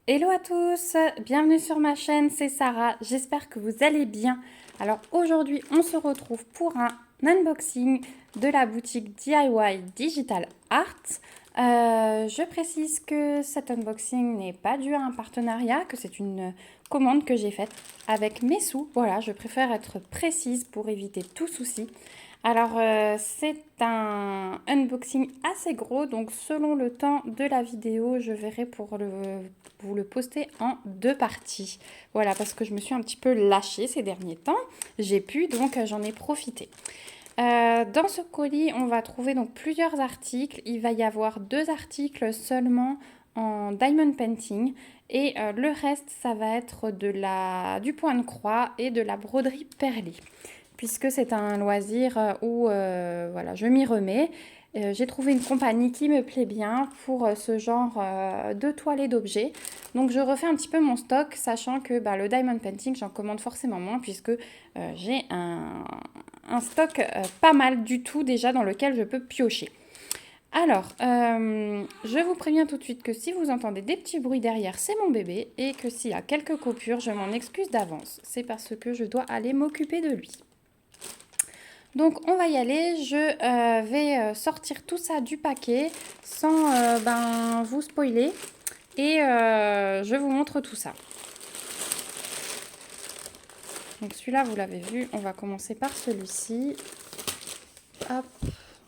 Hello à tous, bienvenue sur ma chaîne, c'est Sarah, j'espère que vous allez bien. Alors aujourd'hui on se retrouve pour un unboxing de la boutique DIY Digital Art. Je précise que cet unboxing n'est pas dû à un partenariat, que c'est une commande que j'ai faite avec mes sous. Voilà, je préfère être précise pour éviter tout souci. Alors, c'est un unboxing assez gros, donc selon le temps de la vidéo, je verrai pour vous le poster en deux parties. Voilà, parce que je me suis un petit peu lâchée ces derniers temps. J'ai pu, donc j'en ai profité. Dans ce colis, on va trouver donc plusieurs articles. Il va y avoir 2 articles seulement en diamond painting et le reste, ça va être du point de croix et de la broderie perlée. Puisque c'est un loisir où voilà, je m'y remets. J'ai trouvé une compagnie qui me plaît bien pour ce genre de toiles et d'objets. Donc je refais un petit peu mon stock, sachant que le diamond painting, j'en commande forcément moins, puisque j'ai un stock pas mal du tout déjà dans lequel je peux piocher. Alors, je vous préviens tout de suite que si vous entendez des petits bruits derrière, c'est mon bébé, et que s'il y a quelques coupures, je m'en excuse d'avance. C'est parce que je dois aller m'occuper de lui. Donc on va y aller, je vais sortir tout ça du paquet sans vous spoiler et je vous montre tout ça. Donc celui-là vous l'avez vu, on va commencer par celui-ci. Hop,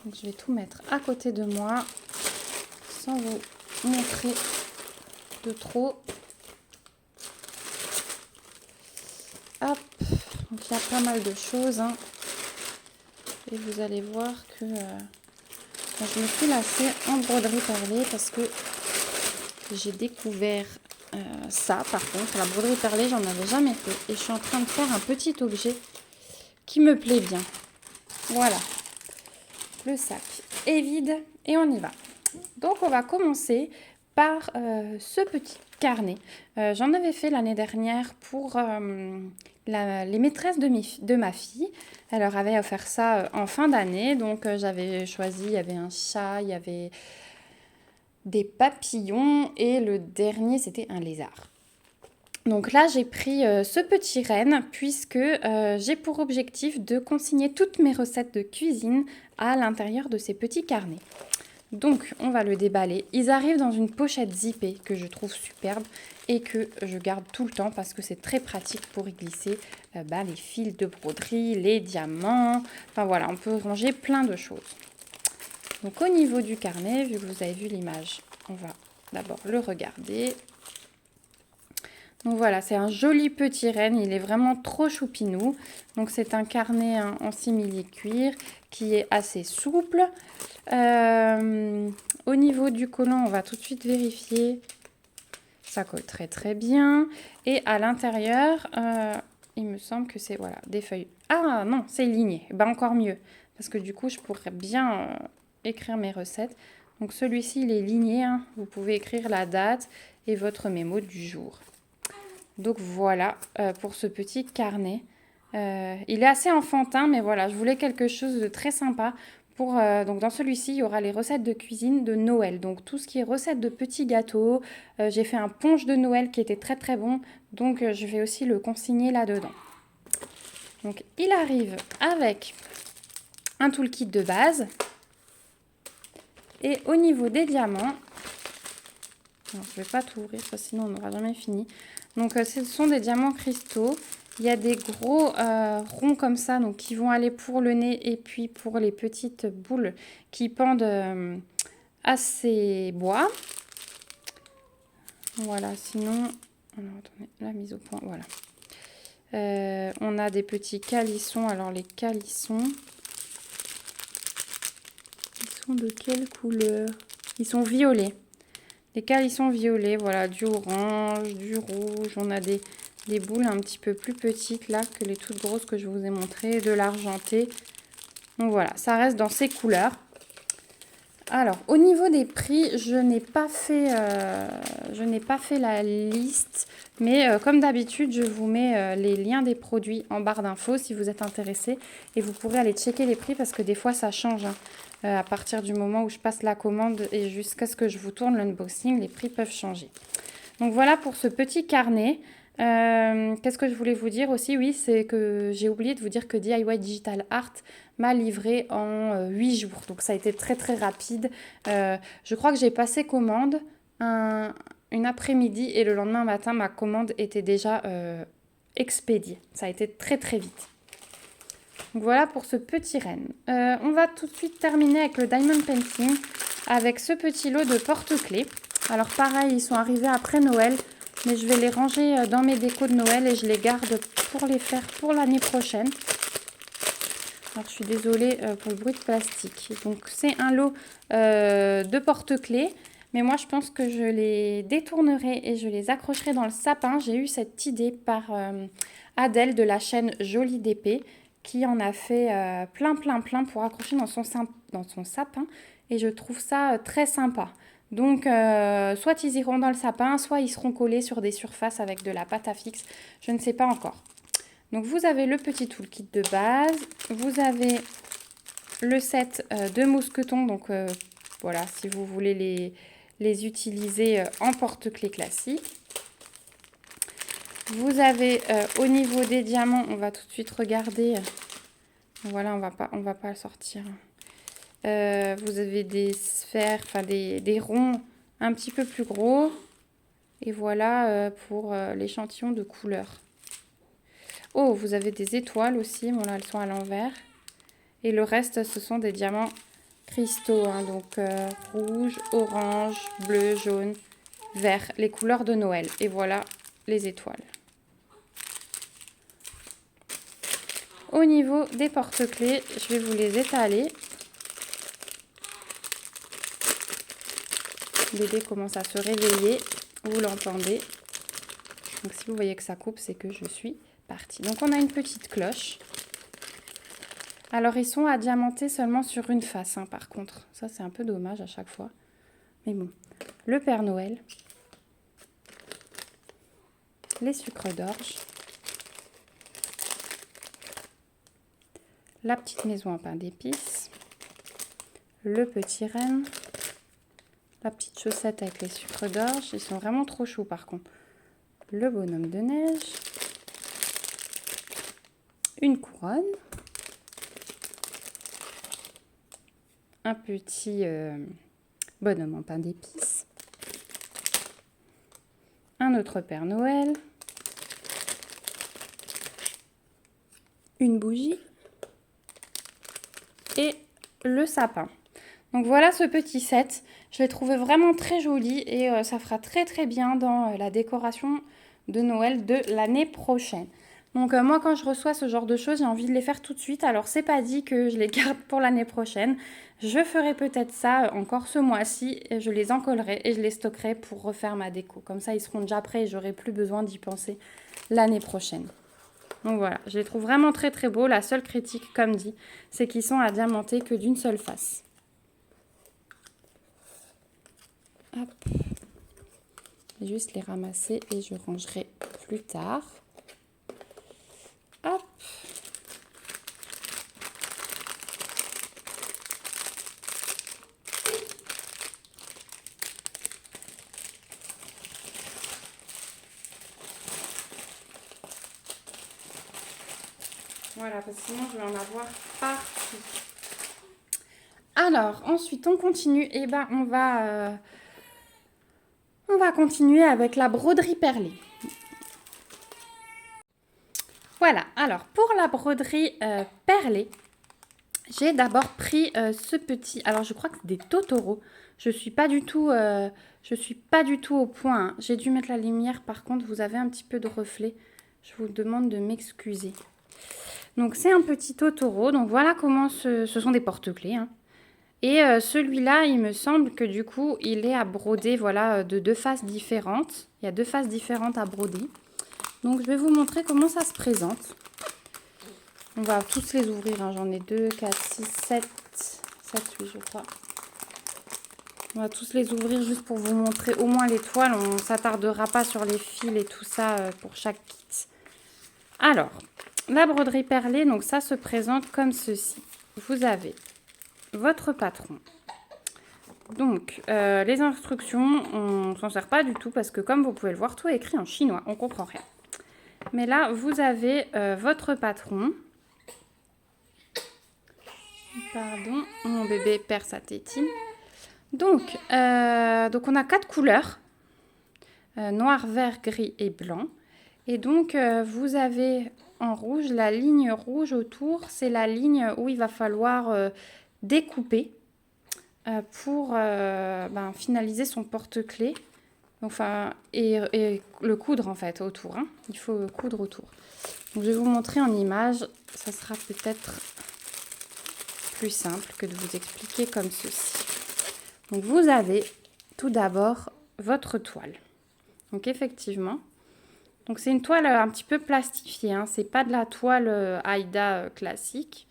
donc, je vais tout mettre à côté de moi sans vous montrer de trop. Hop, donc il y a pas mal de choses. Et vous allez voir que je me suis lassée en broderie perlée parce que j'ai découvert ça. Par contre, la broderie perlée, j'en avais jamais fait. Et je suis en train de faire un petit objet qui me plaît bien. Voilà, le sac est vide et on y va. Donc on va commencer par ce petit carnet. J'en avais fait l'année dernière pour les maîtresses de ma fille. Elle leur avait offert ça en fin d'année. Donc j'avais choisi, il y avait un chat, il y avait des papillons et le dernier c'était un lézard. Donc là, j'ai pris ce petit renne puisque j'ai pour objectif de consigner toutes mes recettes de cuisine à l'intérieur de ces petits carnets. Donc, on va le déballer. Ils arrivent dans une pochette zippée que je trouve superbe et que je garde tout le temps parce que c'est très pratique pour y glisser les fils de broderie, les diamants. Enfin voilà, on peut ranger plein de choses. Donc au niveau du carnet, vu que vous avez vu l'image, on va d'abord le regarder. Donc voilà, c'est un joli petit renne, il est vraiment trop choupinou. Donc c'est un carnet en simili cuir qui est assez souple. Au niveau du collant, on va tout de suite vérifier. Ça colle très très bien. Et à l'intérieur, il me semble que c'est voilà, des feuilles. Ah non, c'est ligné. Ben encore mieux. Parce que du coup, je pourrais bien écrire mes recettes. Donc celui-ci, il est ligné. Vous pouvez écrire la date et votre mémo du jour. Donc voilà pour ce petit carnet. Il est assez enfantin, mais voilà, je voulais quelque chose de très sympa. Donc dans celui-ci, il y aura les recettes de cuisine de Noël. Donc tout ce qui est recettes de petits gâteaux. J'ai fait un punch de Noël qui était très très bon. Donc je vais aussi le consigner là-dedans. Donc il arrive avec un toolkit de base. Et au niveau des diamants, alors, je ne vais pas tout ouvrir, parce que sinon on n'aura jamais fini. Donc ce sont des diamants cristaux. Il y a des gros ronds comme ça, donc qui vont aller pour le nez et puis pour les petites boules qui pendent à ces bois. Voilà, sinon, alors, attendez, la mise au point, voilà. On a des petits calissons. Alors les calissons, ils sont de quelle couleur? Ils sont violets. Les calissons violets, voilà, du orange, du rouge. On a des boules un petit peu plus petites là que les toutes grosses que je vous ai montrées, de l'argenté. Donc voilà, ça reste dans ces couleurs. Alors, au niveau des prix, je n'ai pas fait la liste, mais comme d'habitude, je vous mets les liens des produits en barre d'infos si vous êtes intéressé et vous pourrez aller checker les prix parce que des fois ça change. À partir du moment où je passe la commande et jusqu'à ce que je vous tourne l'unboxing, les prix peuvent changer. Donc voilà pour ce petit carnet. Qu'est-ce que je voulais vous dire aussi? Oui, c'est que j'ai oublié de vous dire que DIY Digital Art m'a livré en 8 jours. Donc ça a été très très rapide. Je crois que j'ai passé commande une après-midi et le lendemain matin, ma commande était déjà expédiée. Ça a été très très vite. Donc voilà pour ce petit renne. On va tout de suite terminer avec le Diamond Painting avec ce petit lot de porte-clés. Alors pareil, ils sont arrivés après Noël, mais je vais les ranger dans mes décos de Noël et je les garde pour les faire pour l'année prochaine. Alors je suis désolée pour le bruit de plastique. Donc c'est un lot de porte-clés, mais moi je pense que je les détournerai et je les accrocherai dans le sapin. J'ai eu cette idée par Adèle de la chaîne Jolie d'épée qui en a fait plein pour accrocher dans son sapin et je trouve ça très sympa. Donc, soit ils iront dans le sapin, soit ils seront collés sur des surfaces avec de la pâte à fixe. Je ne sais pas encore. Donc, vous avez le petit toolkit de base. Vous avez le set de mousquetons. Donc, voilà, si vous voulez les utiliser en porte-clés classique. Vous avez au niveau des diamants, on va tout de suite regarder. Voilà, on va pas le sortir. Vous avez des sphères, enfin des ronds un petit peu plus gros. Et voilà pour l'échantillon de couleurs. Oh, vous avez des étoiles aussi. Bon, là, elles sont à l'envers. Et le reste, ce sont des diamants cristaux. Hein, donc, rouge, orange, bleu, jaune, vert. Les couleurs de Noël. Et voilà les étoiles. Au niveau des porte-clés, je vais vous les étaler. Bébé commence à se réveiller, vous l'entendez. Donc si vous voyez que ça coupe, c'est que je suis partie. Donc on a une petite cloche. Alors ils sont à diamanter seulement sur une face, hein, par contre. Ça c'est un peu dommage à chaque fois. Mais bon, le Père Noël, les sucres d'orge, la petite maison en pain d'épices, le petit renne, la petite chaussette avec les sucres d'orge. Ils sont vraiment trop chauds par contre. Le bonhomme de neige, une couronne, un petit bonhomme en pain d'épices, un autre Père Noël, une bougie et le sapin. Donc voilà ce petit set. Je l'ai trouvé vraiment très joli et ça fera très très bien dans la décoration de Noël de l'année prochaine. Donc moi quand je reçois ce genre de choses, j'ai envie de les faire tout de suite. Alors c'est pas dit que je les garde pour l'année prochaine. Je ferai peut-être ça encore ce mois-ci. Je les encollerai et je les stockerai pour refaire ma déco. Comme ça ils seront déjà prêts et j'aurai plus besoin d'y penser l'année prochaine. Donc voilà, je les trouve vraiment très très beaux. La seule critique, comme dit, c'est qu'ils sont à diamanter que d'une seule face. Hop. Je vais juste les ramasser et je rangerai plus tard. Hop. Voilà, parce que sinon je vais en avoir partout. Alors, ensuite, on continue. Et ben, on va continuer avec la broderie perlée. Voilà, alors pour la broderie perlée, j'ai d'abord pris ce petit... Alors, je crois que c'est des Totoro. Je suis pas du tout au point. Hein. J'ai dû mettre la lumière. Par contre, vous avez un petit peu de reflet. Je vous demande de m'excuser. Donc, c'est un petit Totoro. Donc, voilà comment ce sont des porte-clés. Hein. Et celui-là, il me semble que du coup, il est à broder voilà, de deux faces différentes. Il y a deux faces différentes à broder. Donc, je vais vous montrer comment ça se présente. On va tous les ouvrir. Hein. J'en ai 2, 4, 6, 7, 8, je crois. On va tous les ouvrir juste pour vous montrer au moins les toiles. On ne s'attardera pas sur les fils et tout ça pour chaque kit. Alors, la broderie perlée, donc ça se présente comme ceci. Vous avez votre patron, Donc, les instructions, on s'en sert pas du tout parce que comme vous pouvez le voir, tout est écrit en chinois, on comprend rien. Mais là, vous avez votre patron. Pardon, mon bébé perd sa tétine. Donc on a 4 couleurs. Noir, vert, gris et blanc. Et donc, vous avez en rouge, la ligne rouge autour, c'est la ligne où il va falloir découper pour finaliser son porte-clés. Enfin, et le coudre en fait autour. Hein. Il faut coudre autour. Donc, je vais vous montrer en image. Ça sera peut-être plus simple que de vous expliquer comme ceci. Donc, vous avez tout d'abord votre toile. Donc effectivement, donc c'est une toile un petit peu plastifiée, hein. C'est pas de la toile Aïda classique.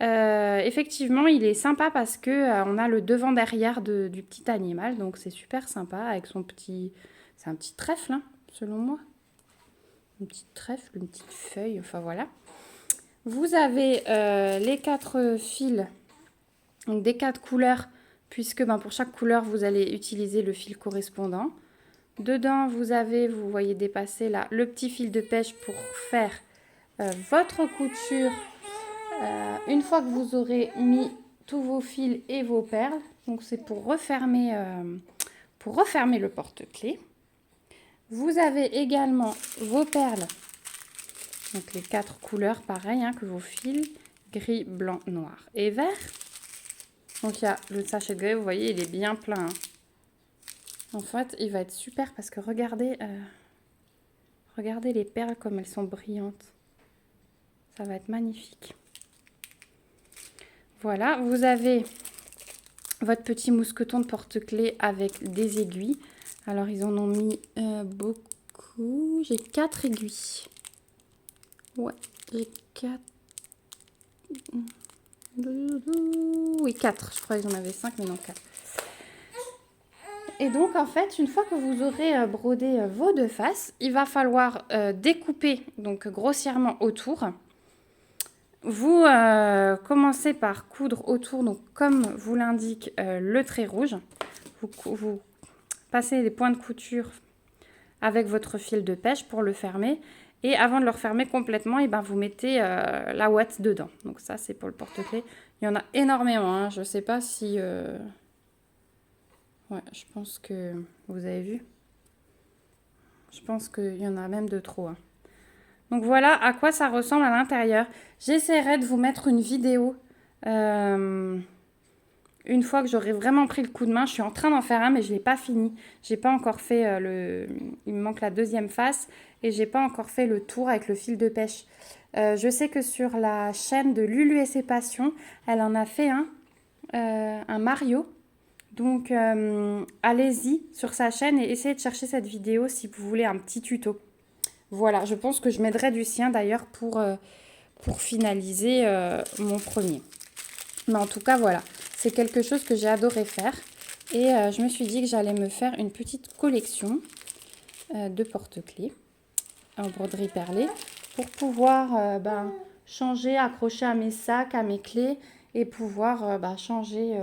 Effectivement, il est sympa parce que on a le devant derrière du petit animal, donc c'est super sympa avec son petit, c'est un petit trèfle, hein, selon moi, une petite trèfle, une petite feuille, enfin voilà. Vous avez les 4 fils, donc des 4 couleurs, puisque pour chaque couleur vous allez utiliser le fil correspondant. Dedans, vous avez, vous voyez dépasser là, le petit fil de pêche pour faire votre couture. Une fois que vous aurez mis tous vos fils et vos perles, donc c'est pour refermer le porte-clés. Vous avez également vos perles, donc les 4 couleurs, pareil que vos fils, gris, blanc, noir et vert. Donc il y a le sachet de gris, vous voyez, il est bien plein. Hein. En fait, il va être super parce que regardez les perles comme elles sont brillantes. Ça va être magnifique. Voilà, vous avez votre petit mousqueton de porte-clés avec des aiguilles. Alors, ils en ont mis beaucoup. J'ai 4 aiguilles. Ouais, j'ai 4. Oui, 4. Je crois qu'ils en avaient 5, mais non, 4. Et donc, en fait, une fois que vous aurez brodé vos 2 faces, il va falloir découper donc grossièrement autour. Vous commencez par coudre autour, donc comme vous l'indique le trait rouge. Vous passez les points de couture avec votre fil de pêche pour le fermer. Et avant de le refermer complètement, vous mettez la ouate dedans. Donc ça, c'est pour le porte-clés. Il y en a énormément. Hein. Je ne sais pas si... Ouais, je pense que vous avez vu. Je pense qu'il y en a même de trop. Hein. Donc voilà à quoi ça ressemble à l'intérieur. J'essaierai de vous mettre une vidéo une fois que j'aurai vraiment pris le coup de main. Je suis en train d'en faire un, mais je ne l'ai pas fini. J'ai pas encore fait il me manque la deuxième face et j'ai pas encore fait le tour avec le fil de pêche. Je sais que sur la chaîne de Lulu et ses passions, elle en a fait un Mario. Donc, allez-y sur sa chaîne et essayez de chercher cette vidéo si vous voulez un petit tuto. Voilà, je pense que je m'aiderai du sien d'ailleurs pour finaliser mon premier. Mais en tout cas, voilà, c'est quelque chose que j'ai adoré faire. Et je me suis dit que j'allais me faire une petite collection de porte-clés en broderie perlée pour pouvoir changer, accrocher à mes sacs, à mes clés et pouvoir changer...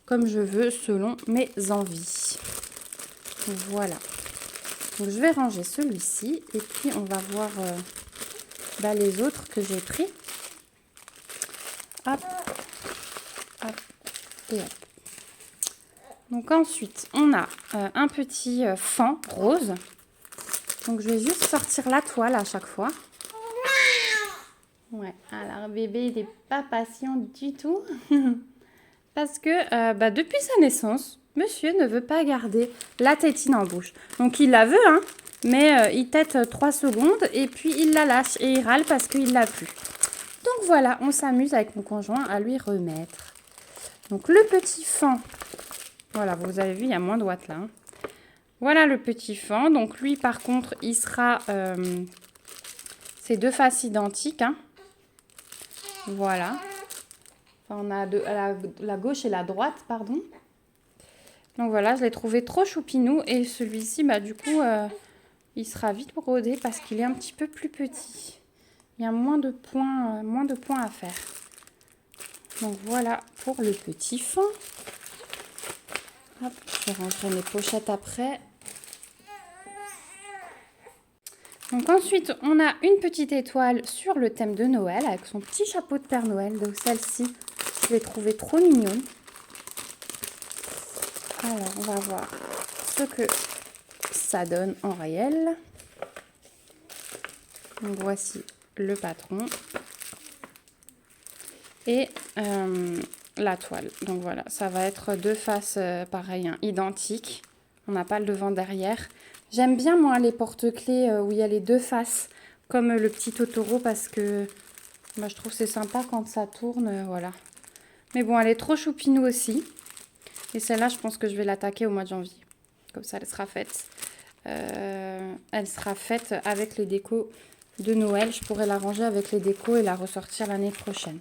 comme je veux selon mes envies. Voilà. Donc je vais ranger celui-ci et puis on va voir les autres que j'ai pris. Hop, hop et hop. Donc ensuite on a un petit fan rose. Donc je vais juste sortir la toile à chaque fois. Ouais, alors bébé il n'est pas patient du tout. Parce que depuis sa naissance, monsieur ne veut pas garder la tétine en bouche. Donc il la veut, hein, mais il tète 3 secondes et puis il la lâche et il râle parce qu'il l'a plus. Donc voilà, on s'amuse avec mon conjoint à lui remettre. Donc le petit fan, voilà, vous avez vu, il y a moins de watts là. Hein. Voilà le petit fan. Donc lui par contre, il sera... c'est 2 faces identiques. Hein. Voilà. On a la gauche et la droite, pardon. Donc voilà, je l'ai trouvé trop choupinou. Et celui-ci, du coup, il sera vite brodé parce qu'il est un petit peu plus petit. Il y a moins de points à faire. Donc voilà pour le petit fond. Hop, je rangerai mes pochettes après. Donc ensuite, on a une petite étoile sur le thème de Noël avec son petit chapeau de Père Noël. Donc celle-ci, je l'ai trouvée trop mignonne. Alors, on va voir ce que ça donne en réel. Donc voici le patron et la toile. Donc voilà, ça va être deux faces pareil, hein, identiques. On n'a pas le devant derrière. J'aime bien moi les porte-clés où il y a les deux faces, comme le petit Totoro, parce que moi je trouve c'est sympa quand ça tourne, voilà. Mais bon, elle est trop choupinou aussi. Et celle-là, je pense que je vais l'attaquer au mois de janvier. Comme ça, elle sera faite. Elle sera faite avec les décos de Noël. Je pourrais la ranger avec les décos et la ressortir l'année prochaine.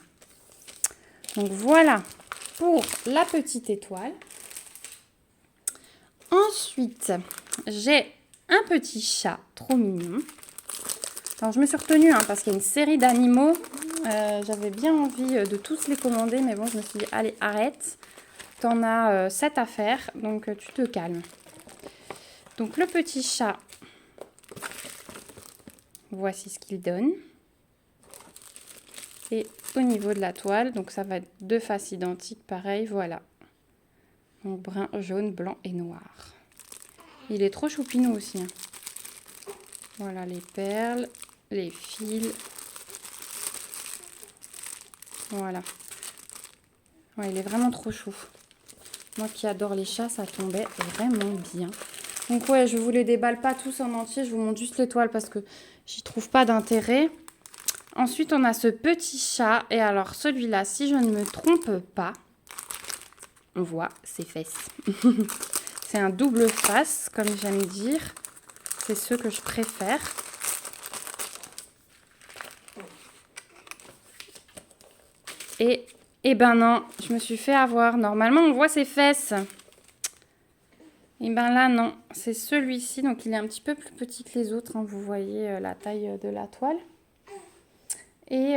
Donc voilà pour la petite étoile. Ensuite, j'ai un petit chat trop mignon. Alors je me suis retenue parce qu'il y a une série d'animaux. J'avais bien envie de tous les commander, mais bon, je me suis dit, allez, arrête. T'en as 7 à faire, donc tu te calmes. Donc le petit chat, voici ce qu'il donne. Et au niveau de la toile, donc ça va être deux faces identiques, pareil, voilà. Donc brun, jaune, blanc et noir. Il est trop choupinou aussi. Hein. Voilà les perles, les fils. Voilà. Ouais, il est vraiment trop chou. Moi qui adore les chats, ça tombait vraiment bien. Donc ouais, je vous les déballe pas tous en entier, je vous montre juste l'étoile parce que j'y trouve pas d'intérêt. Ensuite, on a ce petit chat. Et alors celui-là, si je ne me trompe pas, on voit ses fesses. C'est un double face, comme j'aime dire. C'est ceux que je préfère. Et ben non, je me suis fait avoir. Normalement, on voit ses fesses. Et ben là, non. C'est celui-ci. Donc, il est un petit peu plus petit que les autres. Hein. Vous voyez la taille de la toile. Et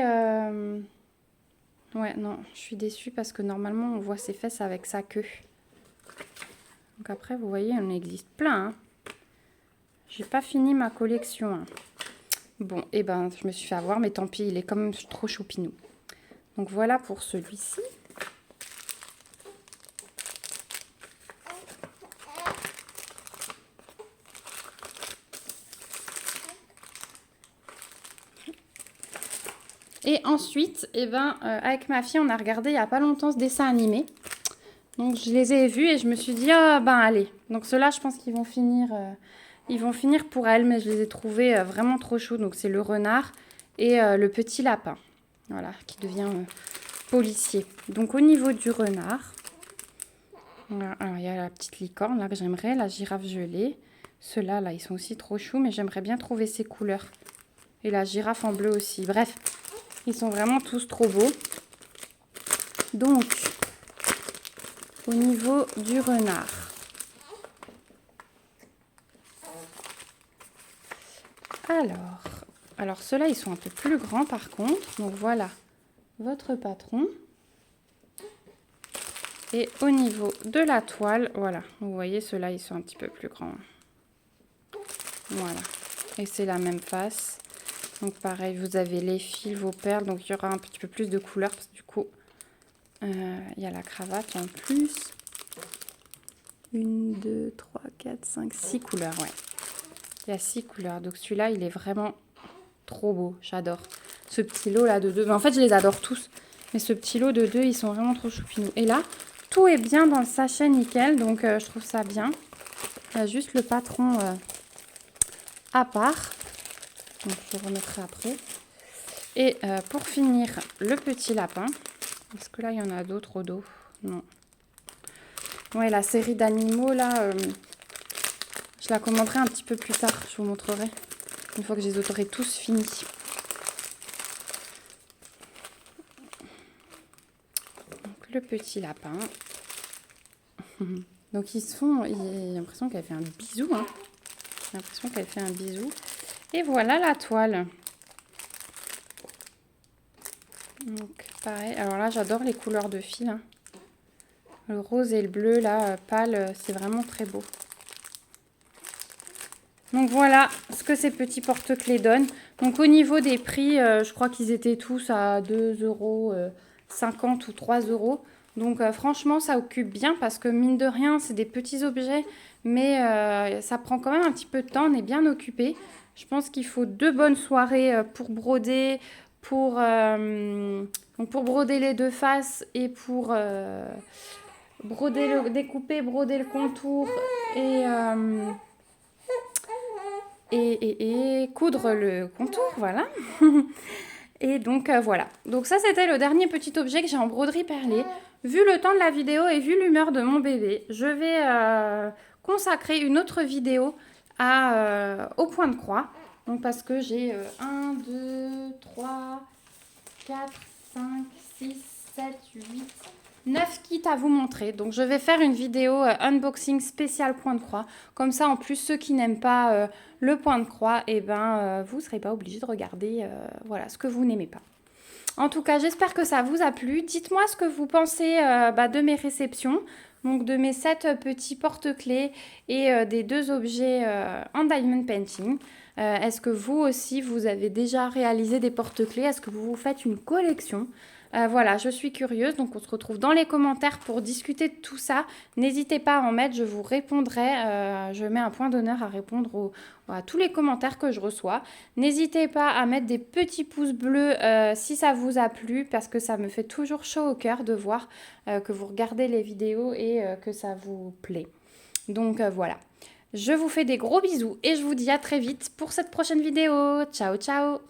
ouais, non, je suis déçue parce que normalement, on voit ses fesses avec sa queue. Donc après, vous voyez, il en existe plein. Hein. J'ai pas fini ma collection. Hein. Bon, et ben, je me suis fait avoir, mais tant pis, il est quand même trop choupinou. Donc voilà pour celui-ci. Et ensuite, eh ben, avec ma fille, on a regardé il n'y a pas longtemps ce dessin animé. Donc je les ai vus et je me suis dit, ah ben allez. Donc ceux-là, je pense qu'ils vont finir, pour elle, mais je les ai trouvés vraiment trop chauds. Donc c'est le renard et le petit lapin, voilà, qui devient policier. Donc au niveau du renard, voilà, alors, il y a la petite licorne là que j'aimerais, la girafe gelée. Ceux-là, là, ils sont aussi trop choux, mais j'aimerais bien trouver ces couleurs. Et la girafe en bleu aussi. Bref, ils sont vraiment tous trop beaux. Donc, au niveau du renard. Alors ceux-là, ils sont un peu plus grands par contre. Donc voilà, votre patron. Et au niveau de la toile, voilà, vous voyez, ceux-là, ils sont un petit peu plus grands. Voilà, et c'est la même face. Donc pareil, vous avez les fils, vos perles, donc il y aura un petit peu plus de couleurs, parce que du coup, il y a la cravate en plus. 1, 2, 3, 4, 5, 6 couleurs, ouais. Il y a 6 couleurs, donc celui-là, il est vraiment trop beau, j'adore. Ce petit lot là de 2, en fait, je les adore tous. Mais ce petit lot de 2, ils sont vraiment trop choupinous. Et là, tout est bien dans le sachet nickel, donc je trouve ça bien. Il y a juste le patron à part. Donc je le remettrai après. Et pour finir, le petit lapin. Est-ce que là, il y en a d'autres au dos? Non. Ouais, la série d'animaux, là, je la commanderai un petit peu plus tard. Je vous montrerai. Une fois que je les aurai tous finis. Donc, le petit lapin. Donc, ils se font... J'ai l'impression qu'elle fait un bisou. Hein. J'ai l'impression qu'elle fait un bisou. Et voilà la toile. Donc, pareil. Alors là, j'adore les couleurs de fil. Hein. Le rose et le bleu, là, pâle, c'est vraiment très beau. Donc voilà ce que ces petits porte-clés donnent. Donc au niveau des prix, je crois qu'ils étaient tous à 2,50 € ou 3 €. Donc franchement, ça occupe bien parce que mine de rien, c'est des petits objets, mais ça prend quand même un petit peu de temps, on est bien occupé. Je pense qu'il faut 2 bonnes soirées pour broder, donc pour broder les deux faces et pour découper, broder le contour et... et coudre le contour, voilà. Et donc voilà. Donc ça c'était le dernier petit objet que j'ai en broderie perlée. Vu le temps de la vidéo et vu l'humeur de mon bébé, je vais consacrer une autre vidéo au point de croix. Donc parce que j'ai 1, 2, 3, 4, 5, 6, 7, 8, 9 kits à vous montrer. Donc je vais faire une vidéo unboxing spéciale point de croix. Comme ça, en plus, ceux qui n'aiment pas le point de croix, eh ben, vous ne serez pas obligés de regarder voilà, ce que vous n'aimez pas. En tout cas, j'espère que ça vous a plu. Dites-moi ce que vous pensez de mes réceptions. Donc de mes 7 petits porte-clés et des 2 objets en diamond painting. Est-ce que vous aussi, vous avez déjà réalisé des porte-clés? Est-ce que vous vous faites une collection? Voilà, je suis curieuse, donc on se retrouve dans les commentaires pour discuter de tout ça. N'hésitez pas à en mettre, je vous répondrai. Je mets un point d'honneur à répondre à tous les commentaires que je reçois. N'hésitez pas à mettre des petits pouces bleus si ça vous a plu, parce que ça me fait toujours chaud au cœur de voir que vous regardez les vidéos et que ça vous plaît. Donc voilà. Je vous fais des gros bisous et je vous dis à très vite pour cette prochaine vidéo. Ciao, ciao!